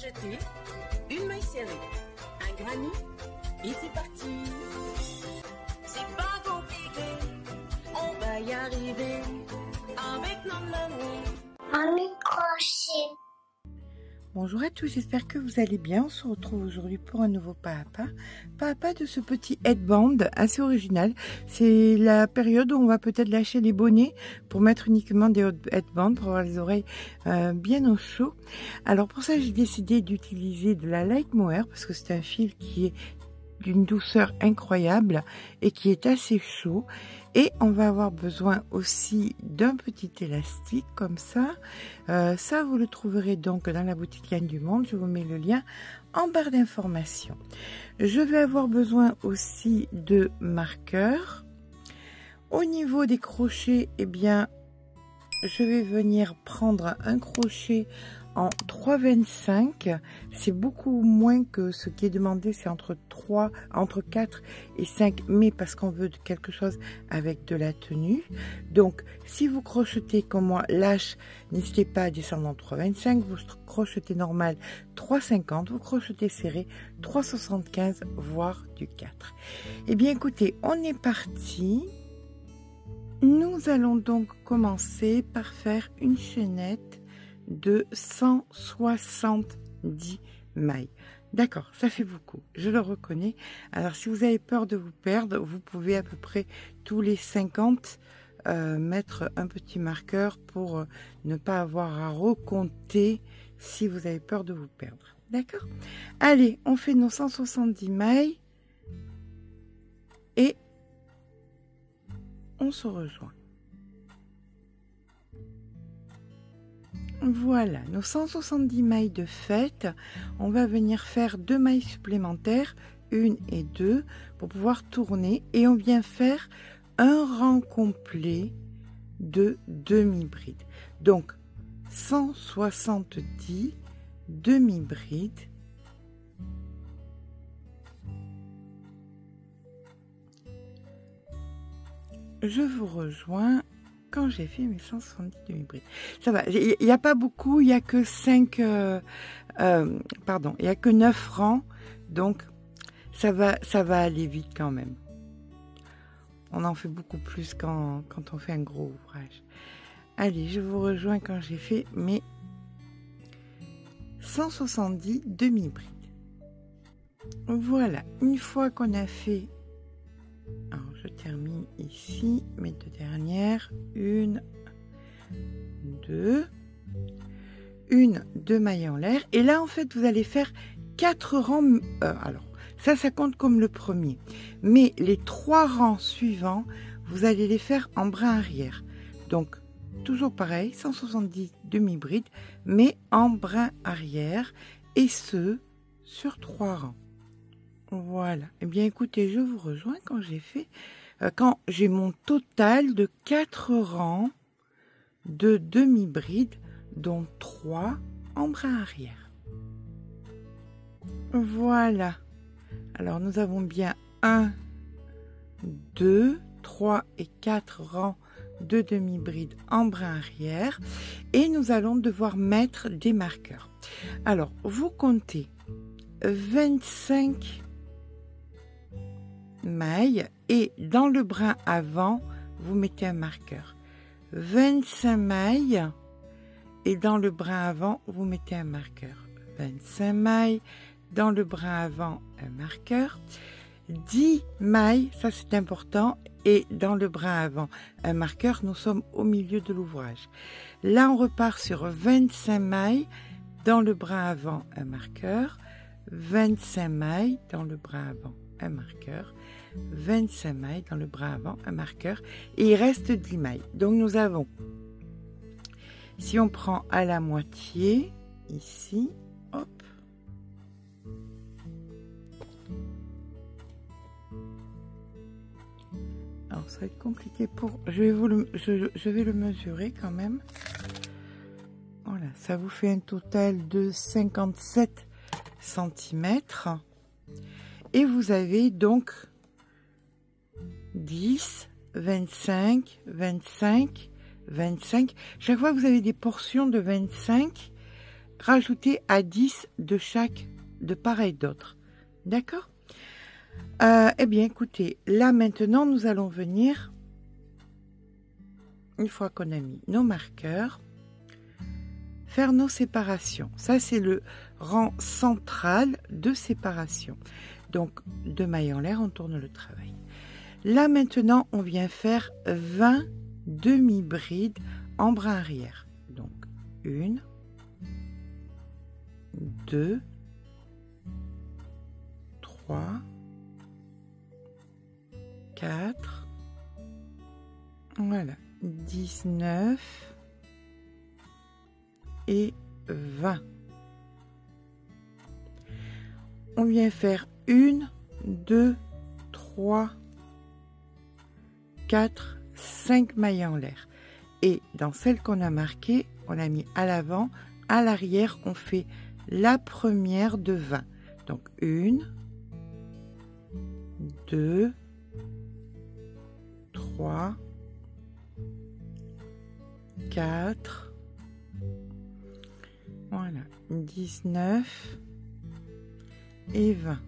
crocheter une maille serrée, un granit et c'est parti. C'est pas compliqué, on va y arriver avec nos mamies. Mamie crochet. Bonjour à tous, j'espère que vous allez bien. On se retrouve aujourd'hui pour un nouveau pas à pas de ce petit headband assez original. C'est la période où on va peut-être lâcher les bonnets pour mettre uniquement des headbands pour avoir les oreilles bien au chaud. Alors pour ça, j'ai décidé d'utiliser de la light mohair parce que c'est un fil qui est d'une douceur incroyable et qui est assez chaud. Et on va avoir besoin aussi d'un petit élastique comme ça. Ça, vous le trouverez donc dans la boutique Yann du Monde. Je vous mets le lien en barre d'informations. Je vais avoir besoin aussi de marqueurs. Au niveau des crochets, eh bien, je vais venir prendre un crochet en 3,25. C'est beaucoup moins que ce qui est demandé, c'est entre 4 et 5, mais parce qu'on veut quelque chose avec de la tenue. Donc si vous crochetez comme moi lâche, n'hésitez pas à descendre en 3,25. Vous crochetez normal 3,50, vous crochetez serré 3,75, voire du 4. Eh bien écoutez, on est parti. Nous allons donc commencer par faire une chaînette de 170 mailles. D'accord, ça fait beaucoup, je le reconnais. Alors si vous avez peur de vous perdre, vous pouvez à peu près tous les 50 mettre un petit marqueur pour ne pas avoir à recompter si vous avez peur de vous perdre. D'accord? Allez, on fait nos 170 mailles et on se rejoint. Voilà, nos 170 mailles de fait. On va venir faire 2 mailles supplémentaires, 1 et 2, pour pouvoir tourner. Et on vient faire un rang complet de demi-bride. Donc, 170 demi-brides. Je vous rejoins quand j'ai fait mes 170 demi-brides. Ça va, il n'y a pas beaucoup, il n'y a que 9 rangs, donc ça va aller vite quand même. On en fait beaucoup plus quand on fait un gros ouvrage. Allez, je vous rejoins quand j'ai fait mes 170 demi-brides. Voilà, une fois qu'on a fait... Alors, je termine ici mes 2 dernières. 1, 2. 2 mailles en l'air. Et là, en fait, vous allez faire 4 rangs. Alors, ça compte comme le premier. Mais les 3 rangs suivants, vous allez les faire en brin arrière. Donc, toujours pareil, 170 demi-brides, mais en brin arrière. Et ce, sur 3 rangs. Voilà. Eh bien, écoutez, je vous rejoins quand j'ai mon total de 4 rangs de demi-bride, dont 3 en brin arrière. Voilà. Alors, nous avons bien 1, 2, 3 et 4 rangs de demi-bride en brin arrière. Et nous allons devoir mettre des marqueurs. Alors, vous comptez 25 mailles et dans le brin avant vous mettez un marqueur. 25 mailles et dans le brin avant vous mettez un marqueur. 25 mailles dans le brin avant, un marqueur. 10 mailles, ça c'est important, et dans le brin avant un marqueur. Nous sommes au milieu de l'ouvrage. Là on repart sur 25 mailles dans le brin avant, un marqueur. 25 mailles dans le brin avant, un marqueur. 25 mailles dans le brin avant, un marqueur, et il reste 10 mailles. Donc nous avons, si on prend à la moitié ici, hop, alors ça va être compliqué pour, je vais le mesurer quand même. Voilà, ça vous fait un total de 57 cm et vous avez donc 10, 25, 25, 25. Chaque fois que vous avez des portions de 25, rajouter à 10 de chaque, de part et d'autre. D'accord? Eh bien, écoutez, là maintenant, nous allons venir, une fois qu'on a mis nos marqueurs, faire nos séparations. Ça, c'est le rang central de séparation. Donc, 2 mailles en l'air, on tourne le travail. Là, maintenant, on vient faire 20 demi-brides en brin arrière. Donc, 1, 2, 3, 4, voilà, 19 et 20. On vient faire 1, 2, 3, 4, 5 mailles en l'air. Et dans celle qu'on a marquée, on a mis à l'avant, à l'arrière, on fait la première de 20. Donc 1, 2, 3, 4, voilà, 19 et 20.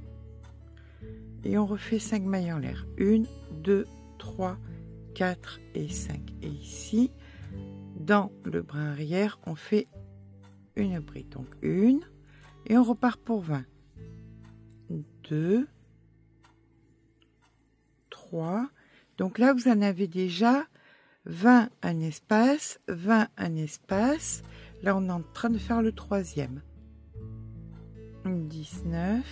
Et on refait 5 mailles en l'air. 1, 2, 3, 4 et 5. Et ici, dans le brin arrière, on fait une bride. Donc 1, et on repart pour 20. 2, 3. Donc là, vous en avez déjà 20 un espace, 20 un espace. Là, on est en train de faire le troisième. 19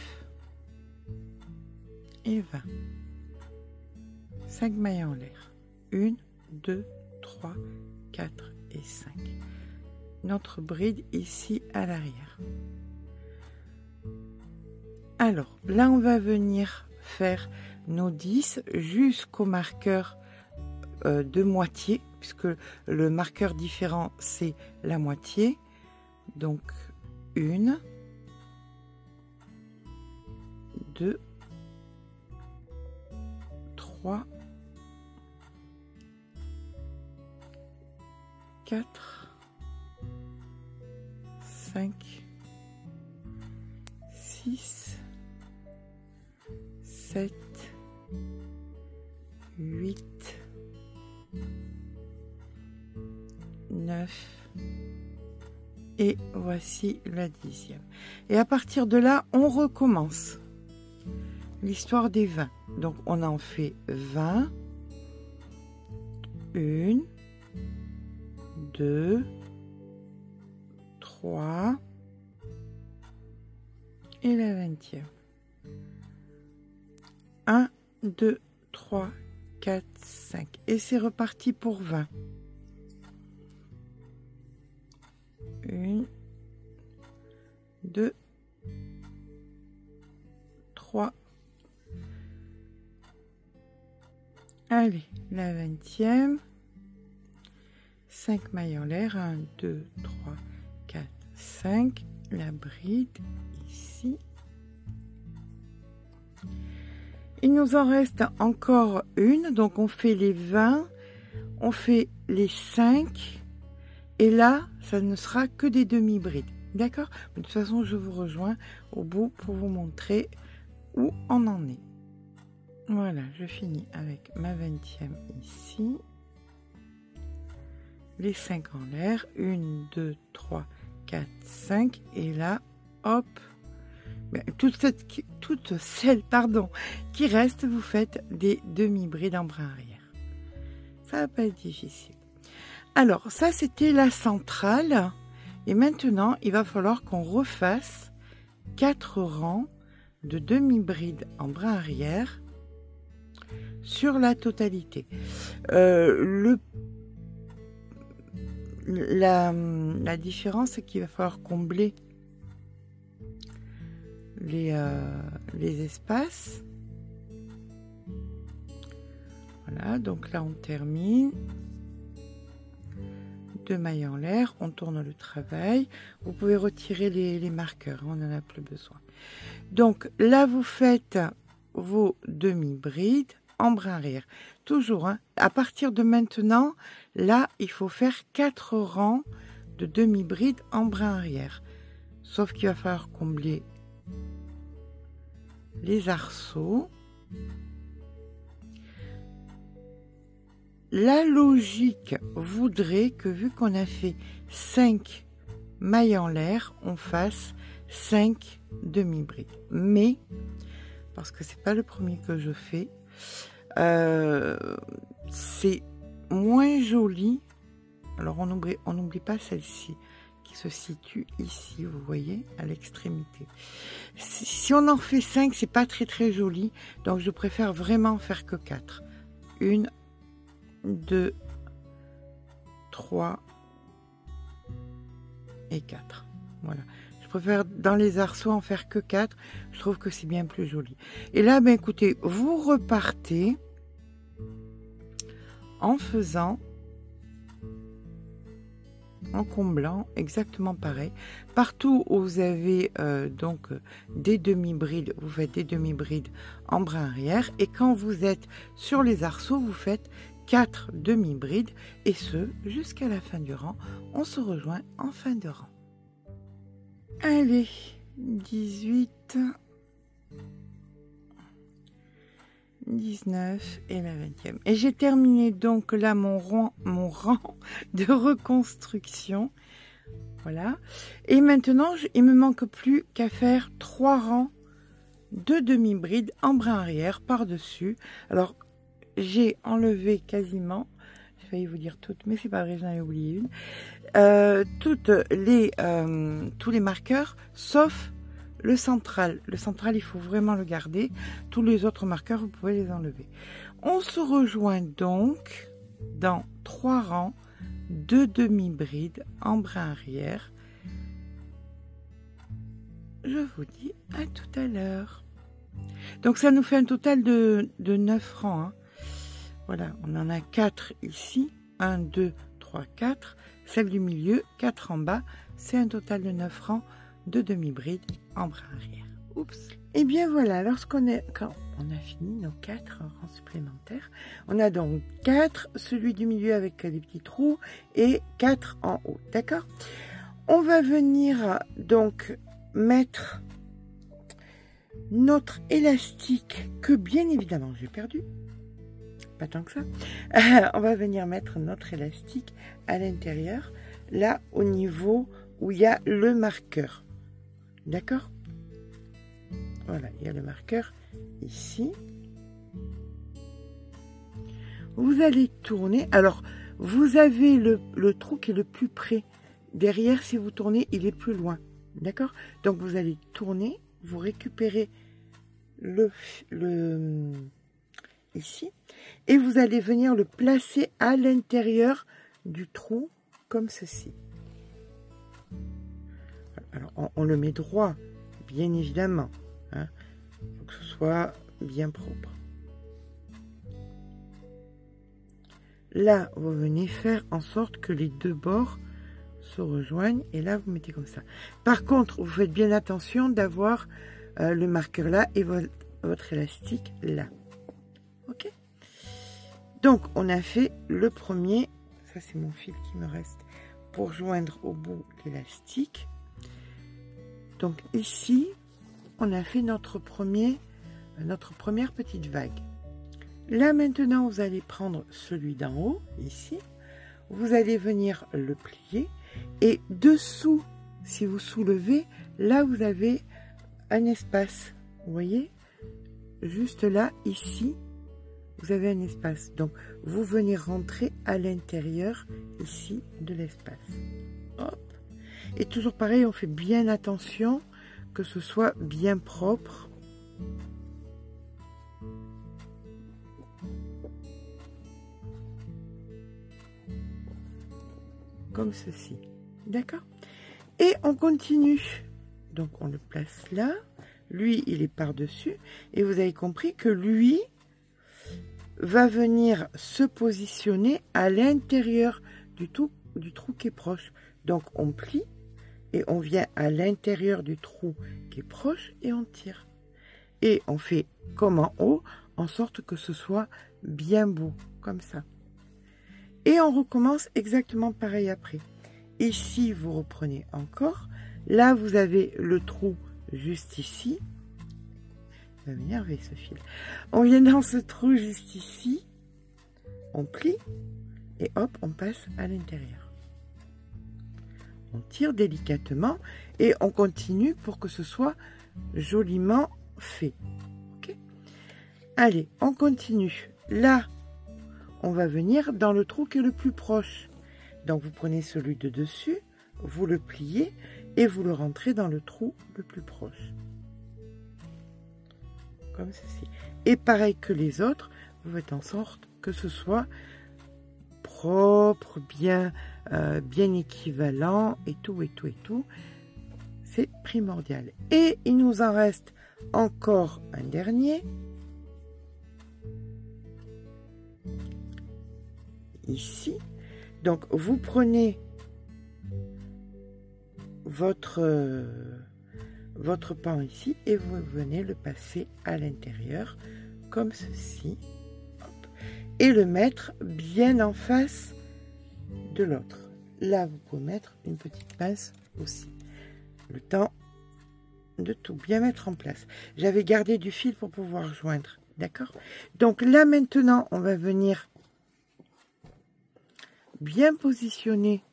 et 20. 5 mailles en l'air. 1, 2, 3, 4 et 5. Notre bride ici à l'arrière. Alors, là, on va venir faire nos 10 jusqu'au marqueur de moitié, puisque le marqueur différent, c'est la moitié. Donc, 1, 2, 3, 4, 5, 6, 7, 8, 9 et voici la 10e. Et à partir de là, on recommence l'histoire des 20. Donc on en fait 20, 1, 2, 3 et la 20e. 1, 2, 3, 4, 5. Et c'est reparti pour 20. 1, 2, 3. Allez, la 20e. 5 mailles en l'air. 1, 2, 3, 4, 5. La bride ici. Il nous en reste encore une. Donc on fait les 20. On fait les 5. Et là, ça ne sera que des demi-brides. D'accord? De toute façon, je vous rejoins au bout pour vous montrer où on en est. Voilà, je finis avec ma 20e ici. Les 5 en l'air. 1, 2, 3, 4, 5. Et là, hop. Toute celle qui reste, vous faites des demi-brides en brin arrière. Ça va pas être difficile. Alors, ça, c'était la centrale. Et maintenant, il va falloir qu'on refasse 4 rangs de demi-brides en brin arrière sur la totalité. La différence, c'est qu'il va falloir combler les espaces. Voilà, donc là, on termine. 2 mailles en l'air, on tourne le travail. Vous pouvez retirer les marqueurs, on n'en a plus besoin. Donc là, vous faites vos demi-brides en brin arrière. Toujours, hein, à partir de maintenant, là, il faut faire 4 rangs de demi-brides en brin arrière. sauf qu'il va falloir combler les arceaux. La logique voudrait que vu qu'on a fait 5 mailles en l'air, on fasse 5 demi-brides. Mais, parce que c'est pas le premier que je fais, c'est moins joli. Alors on n'oublie pas celle-ci qui se situe ici, vous voyez, à l'extrémité. Si on en fait 5, c'est pas très joli, donc je préfère vraiment faire que 4. 1, 2, 3 et 4. Voilà. Je préfère dans les arceaux en faire que 4. Je trouve que c'est bien plus joli. Et là, ben écoutez, vous repartez en faisant, en comblant exactement pareil. Partout où vous avez donc des demi-brides, vous faites des demi-brides en brin arrière. Et quand vous êtes sur les arceaux, vous faites 4 demi-brides, et ce jusqu'à la fin du rang. On se rejoint en fin de rang. Allez, 18, 19 et la 20e. Et j'ai terminé donc là mon rang de reconstruction. Voilà. Et maintenant, il me manque plus qu'à faire 3 rangs de demi-brides en brin arrière par-dessus. Alors, j'ai enlevé quasiment, j'ai failli vous dire toutes, mais c'est pas vrai, j'en ai oublié une, tous les marqueurs, sauf le central. Le central, il faut vraiment le garder. Tous les autres marqueurs, vous pouvez les enlever. On se rejoint donc dans 3 rangs de demi-brides en brin arrière. Je vous dis à tout à l'heure. Donc ça nous fait un total de 9 rangs, hein. Voilà, on en a 4 ici. 1, 2, 3, 4. Celle du milieu, 4 en bas. C'est un total de 9 rangs de demi-brides en brin arrière. Oups. Et bien voilà, quand on a fini nos 4 rangs supplémentaires, on a donc 4, celui du milieu avec des petits trous et 4 en haut. D'accord? On va venir donc mettre notre élastique que bien évidemment j'ai perdu. Pas tant que ça. On va venir mettre notre élastique à l'intérieur, là au niveau où il y a le marqueur. D'accord? Voilà, il y a le marqueur ici. Vous allez tourner. Alors, vous avez le trou qui est le plus près. Derrière, si vous tournez, il est plus loin. D'accord? Donc, vous allez tourner. Vous récupérez ici. Et vous allez venir le placer à l'intérieur du trou, comme ceci. Alors, on le met droit, bien évidemment. Hein, pour que ce soit bien propre. Là, vous venez faire en sorte que les deux bords se rejoignent. Et là, vous mettez comme ça. Par contre, vous faites bien attention d'avoir le marqueur là et votre élastique là. Ok? Donc, on a fait le premier. Ça, c'est mon fil qui me reste pour joindre au bout l'élastique. Donc, ici, on a fait notre première petite vague. Là, maintenant, vous allez prendre celui d'en haut, ici. Vous allez venir le plier. Et dessous, si vous soulevez, là, vous avez un espace. Vous voyez? Juste là, ici, vous avez un espace. Donc, vous venez rentrer à l'intérieur, ici, de l'espace. Hop. Et toujours pareil, on fait bien attention que ce soit bien propre. Comme ceci. D'accord? Et on continue. Donc, on le place là. Lui, il est par-dessus. Et vous avez compris que lui va venir se positionner à l'intérieur du trou qui est proche. Donc, on plie et on vient à l'intérieur du trou qui est proche et on tire. Et on fait comme en haut, en sorte que ce soit bien beau, comme ça. Et on recommence exactement pareil après. Ici, vous reprenez encore Là, vous avez le trou juste ici. Ça va m'énerver ce fil. On vient dans ce trou juste ici. On plie. Et hop, on passe à l'intérieur. On tire délicatement et on continue pour que ce soit joliment fait. Okay. Allez, on continue. Là, on va venir dans le trou qui est le plus proche. Donc, vous prenez celui de dessus, vous le pliez et vous le rentrez dans le trou le plus proche. Comme ceci. Et pareil que les autres, vous faites en sorte que ce soit propre, bien équivalent et tout, et tout, et tout. C'est primordial. Et il nous en reste encore un dernier. Ici. Donc, vous prenez votre pan ici et vous venez le passer à l'intérieur comme ceci. Hop. Et le mettre bien en face de l'autre. Là, vous pouvez mettre une petite pince aussi. Le temps de tout bien mettre en place. J'avais gardé du fil pour pouvoir joindre. D'accord? Donc là, maintenant, on va venir bien positionner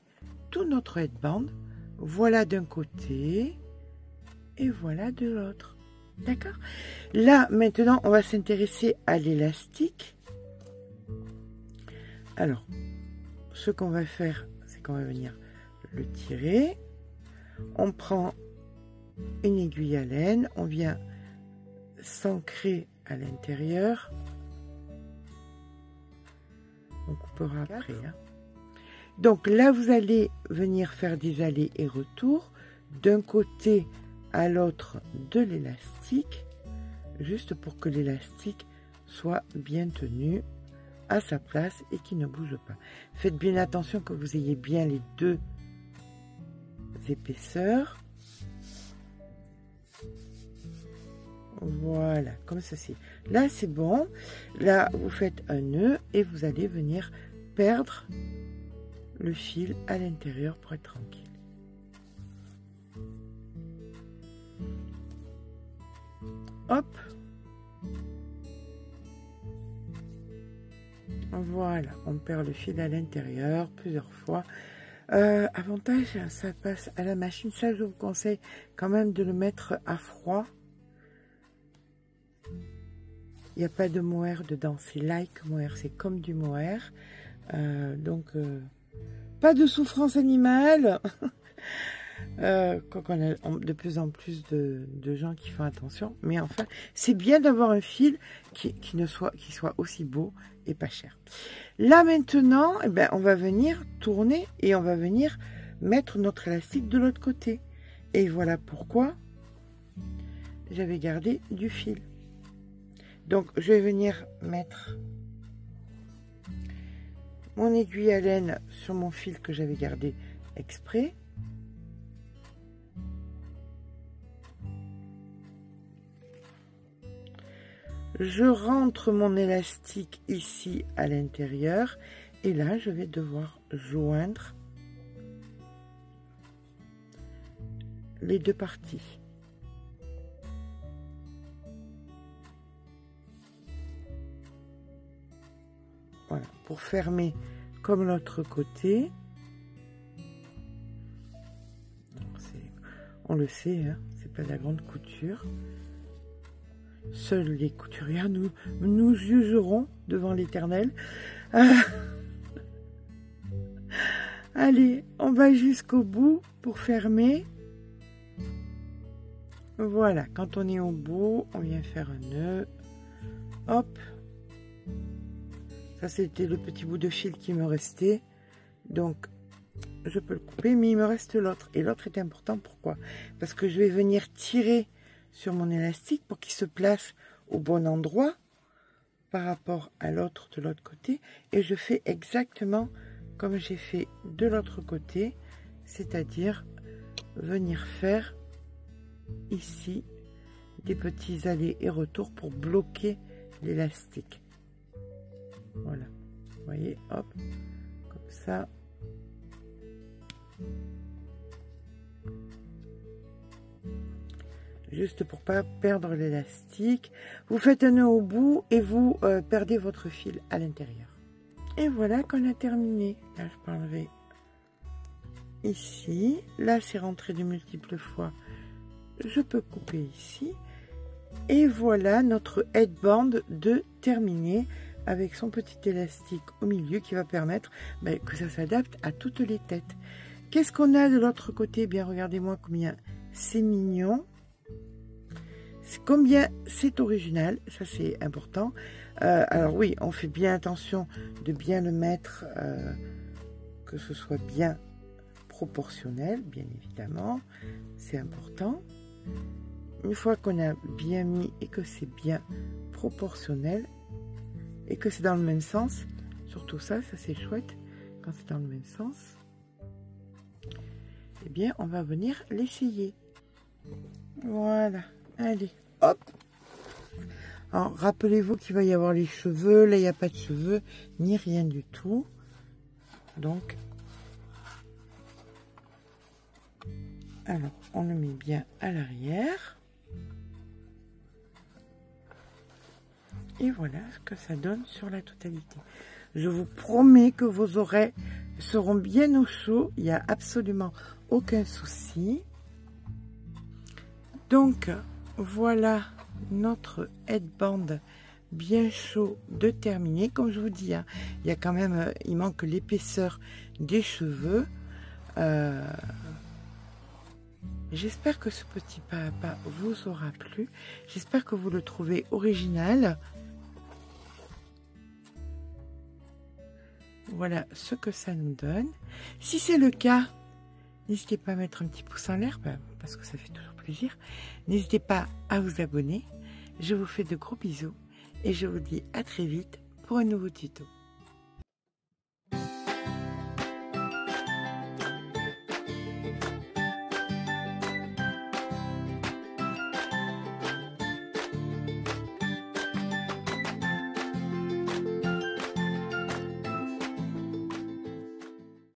tout notre headband. Voilà d'un côté et voilà de l'autre. D'accord? Là, maintenant, on va s'intéresser à l'élastique. Alors, ce qu'on va faire, c'est qu'on va venir le tirer. On prend une aiguille à laine, on vient s'ancrer à l'intérieur. On coupera après. Hein. Donc là, vous allez venir faire des allers et retours d'un côté à l'autre de l'élastique, juste pour que l'élastique soit bien tenu à sa place et qu'il ne bouge pas. Faites bien attention que vous ayez bien les deux épaisseurs. Voilà, comme ceci. Là, c'est bon. Là, vous faites un nœud et vous allez venir perdre le fil à l'intérieur pour être tranquille. Hop. Voilà, on perd le fil à l'intérieur plusieurs fois. Avantage, ça passe à la machine. Ça, je vous conseille quand même de le mettre à froid. Il n'y a pas de mohair dedans, c'est like mohair, c'est comme du mohair. Donc, pas de souffrance animale. Quoi qu'on a de plus en plus de gens qui font attention. Mais enfin, c'est bien d'avoir un fil qui soit aussi beau et pas cher. Là maintenant, eh ben, on va venir tourner et on va venir mettre notre élastique de l'autre côté. Et voilà pourquoi j'avais gardé du fil. Donc, je vais venir mettre mon aiguille à laine sur mon fil que j'avais gardé exprès. Je rentre mon élastique ici à l'intérieur et là, je vais devoir joindre les deux parties. Voilà, pour fermer comme l'autre côté. On le sait, hein, c'est pas de la grande couture. Seuls les couturières nous jugeront devant l'Éternel. Allez, on va jusqu'au bout pour fermer. Voilà, quand on est au bout, on vient faire un nœud. Hop. Ça, c'était le petit bout de fil qui me restait. Donc, je peux le couper, mais il me reste l'autre. Et l'autre est important, pourquoi? Parce que je vais venir tirer sur mon élastique pour qu'il se place au bon endroit par rapport à l'autre de l'autre côté. Et je fais exactement comme j'ai fait de l'autre côté, c'est-à-dire venir faire ici des petits allers et retours pour bloquer l'élastique. Voilà, vous voyez, hop, comme ça. juste pour pas perdre l'élastique. Vous faites un nœud au bout et vous perdez votre fil à l'intérieur. Et voilà qu'on a terminé. Là, je peux enlever ici. Là, c'est rentré de multiples fois. Je peux couper ici. Et voilà notre headband de terminé avec son petit élastique au milieu qui va permettre que ça s'adapte à toutes les têtes. Qu'est-ce qu'on a de l'autre côté? Bien, regardez-moi combien c'est mignon. Combien c'est original, ça c'est important. Alors oui, on fait bien attention de bien le mettre, que ce soit bien proportionnel, bien évidemment, c'est important. Une fois qu'on a bien mis et que c'est bien proportionnel et que c'est dans le même sens, surtout ça c'est chouette quand c'est dans le même sens, eh bien on va venir l'essayer. Voilà, allez, hop. Alors rappelez-vous qu'il va y avoir les cheveux, là il n'y a pas de cheveux, ni rien du tout. Donc, alors on le met bien à l'arrière. Et voilà ce que ça donne sur la totalité. Je vous promets que vos oreilles seront bien au chaud. Il n'y a absolument aucun souci. Donc, voilà notre headband bien chaud de terminer. Comme je vous dis, hein, il y a quand même, il manque l'épaisseur des cheveux. J'espère que ce petit pas à pas vous aura plu. J'espère que vous le trouvez original. Voilà ce que ça nous donne. Si c'est le cas, n'hésitez pas à mettre un petit pouce en l'air, parce que ça fait toujours plaisir. N'hésitez pas à vous abonner. Je vous fais de gros bisous et je vous dis à très vite pour un nouveau tuto.